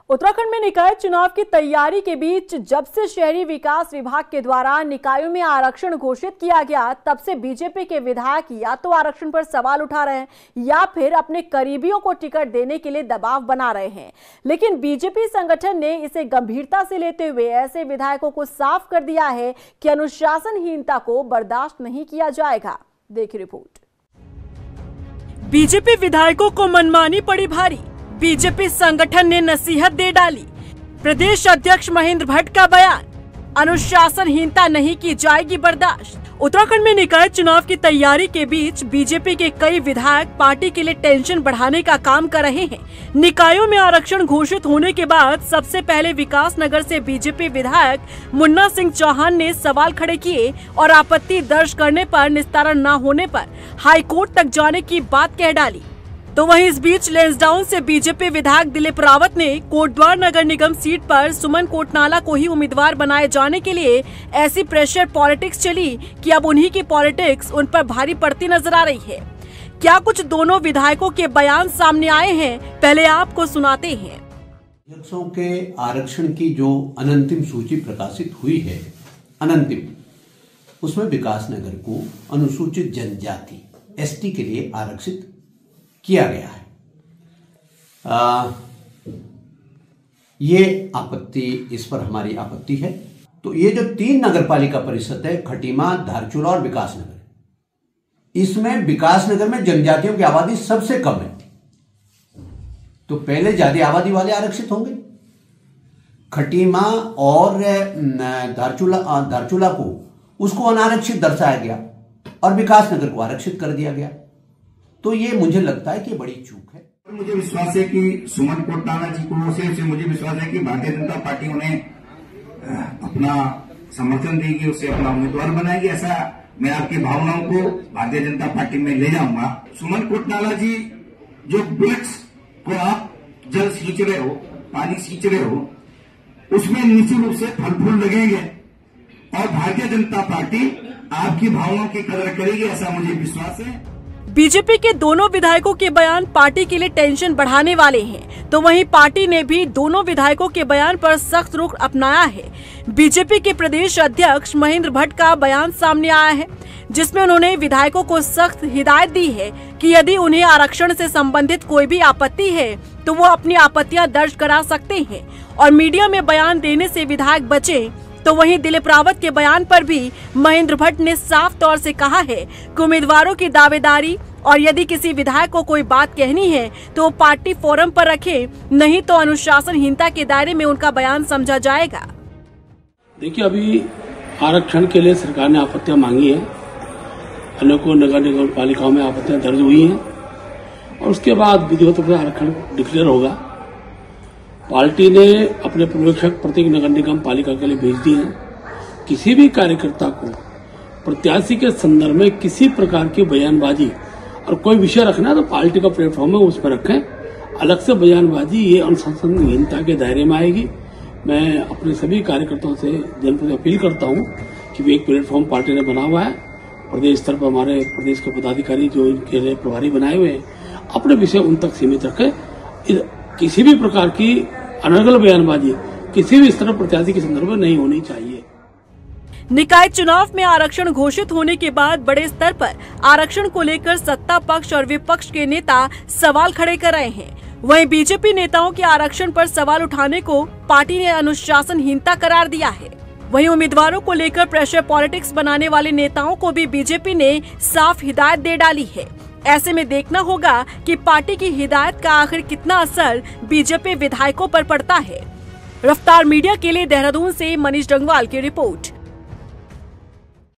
उत्तराखंड में निकाय चुनाव की तैयारी के बीच जब से शहरी विकास विभाग के द्वारा निकायों में आरक्षण घोषित किया गया, तब से बीजेपी के विधायक या तो आरक्षण पर सवाल उठा रहे हैं या फिर अपने करीबियों को टिकट देने के लिए दबाव बना रहे हैं। लेकिन बीजेपी संगठन ने इसे गंभीरता से लेते हुए ऐसे विधायकों को साफ कर दिया है कि अनुशासनहीनता को बर्दाश्त नहीं किया जाएगा। देखिए रिपोर्ट। बीजेपी विधायकों को मनमानी पड़ी भारी, बीजेपी संगठन ने नसीहत दे डाली। प्रदेश अध्यक्ष महेंद्र भट्ट का बयान, अनुशासनहीनता नहीं की जाएगी बर्दाश्त। उत्तराखंड में निकाय चुनाव की तैयारी के बीच बीजेपी के कई विधायक पार्टी के लिए टेंशन बढ़ाने का काम कर रहे हैं। निकायों में आरक्षण घोषित होने के बाद सबसे पहले विकासनगर से बीजेपी विधायक मुन्ना सिंह चौहान ने सवाल खड़े किए और आपत्ति दर्ज करने पर निस्तारण न होने पर हाईकोर्ट तक जाने की बात कह डाली। तो वहीं इस बीच लेंसडाउन से बीजेपी विधायक दिलीप रावत ने कोटद्वार नगर निगम सीट पर सुमन कोटनाला को ही उम्मीदवार बनाए जाने के लिए ऐसी प्रेशर पॉलिटिक्स चली कि अब उन्हीं की पॉलिटिक्स उन पर भारी पड़ती नजर आ रही है। क्या कुछ दोनों विधायकों के बयान सामने आए हैं, पहले आपको सुनाते हैं। अध्यक्षों के आरक्षण की जो अनंतिम सूची प्रकाशित हुई है, उसमें विकासनगर को अनुसूचित जनजाति एसटी के लिए आरक्षित किया गया है। ये आपत्ति, इस पर हमारी आपत्ति है। तो ये जो 3 नगरपालिका परिषद है, खटीमा, धारचूला और विकासनगर, इसमें विकासनगर में जनजातियों की आबादी सबसे कम है, तो पहले ज्यादा आबादी वाले आरक्षित होंगे। खटीमा और धारचूला को उसको अनारक्षित दर्शाया गया और विकासनगर को आरक्षित कर दिया गया। तो ये मुझे लगता है कि बड़ी चूक है। मुझे विश्वास है कि सुमन कोटनाला जी को से मुझे विश्वास है कि भारतीय जनता पार्टी उन्हें अपना समर्थन देगी, उससे अपना उम्मीदवार बनाएगी। ऐसा मैं आपकी भावनाओं को भारतीय जनता पार्टी में ले जाऊंगा। सुमन कोटनाला जी, जो बुलेट्स को आप जल सींच रहे हो, पानी सींच रहे हो, उसमें निश्चित रूप से फल फूल लगेंगे और भारतीय जनता पार्टी आपकी भावनाओं की कदर करेगी, ऐसा मुझे विश्वास है। बीजेपी के दोनों विधायकों के बयान पार्टी के लिए टेंशन बढ़ाने वाले हैं, तो वहीं पार्टी ने भी दोनों विधायकों के बयान पर सख्त रुख अपनाया है। बीजेपी के प्रदेश अध्यक्ष महेंद्र भट्ट का बयान सामने आया है, जिसमें उन्होंने विधायकों को सख्त हिदायत दी है कि यदि उन्हें आरक्षण से संबंधित कोई भी आपत्ति है तो वो अपनी आपत्तियां दर्ज करा सकते हैं और मीडिया में बयान देने से विधायक बचे। तो वहीं दिलीप रावत के बयान पर भी महेंद्र भट्ट ने साफ तौर से कहा है कि उम्मीदवारों की दावेदारी और यदि किसी विधायक को कोई बात कहनी है तो वो पार्टी फोरम पर रखे, नहीं तो अनुशासनहीनता के दायरे में उनका बयान समझा जाएगा। देखिए, अभी आरक्षण के लिए सरकार ने आपत्तियां मांगी है, अनेकों नगर निगम पालिकाओं में आपत्तियां दर्ज हुई हैं और उसके बाद विधिवत रूप से आरक्षण डिक्लेयर होगा। पार्टी ने अपने पर्यवेक्षक प्रत्येक नगर निगम पालिका के लिए भेज दिए हैं। किसी भी कार्यकर्ता को प्रत्याशी के संदर्भ में किसी प्रकार की बयानबाजी और कोई विषय रखना है तो पार्टी का प्लेटफॉर्म है, उस पर रखें। अलग से बयानबाजी ये अनुशासनहीनता के दायरे में आएगी। मैं अपने सभी कार्यकर्ताओं से जनता से अपील करता हूं कि एक प्लेटफॉर्म पार्टी ने बना हुआ है, प्रदेश स्तर पर हमारे प्रदेश के पदाधिकारी जो इनके लिए प्रभारी बनाए हुए हैं, अपने विषय उन तक सीमित रखें। किसी भी प्रकार की अनर्गल बयानबाजी किसी भी स्तर पर प्रत्याशी के संदर्भ में नहीं होनी चाहिए। निकाय चुनाव में आरक्षण घोषित होने के बाद बड़े स्तर पर आरक्षण को लेकर सत्ता पक्ष और विपक्ष के नेता सवाल खड़े कर रहे हैं। वहीं बीजेपी नेताओं के आरक्षण पर सवाल उठाने को पार्टी ने अनुशासनहीनता करार दिया है। वहीं उम्मीदवारों को लेकर प्रेशर पॉलिटिक्स बनाने वाले नेताओं को भी बीजेपी ने साफ हिदायत दे डाली है। ऐसे में देखना होगा कि पार्टी की हिदायत का आखिर कितना असर बीजेपी विधायकों पर पड़ता है। रफ्तार मीडिया के लिए देहरादून से मनीष डंगवाल की रिपोर्ट।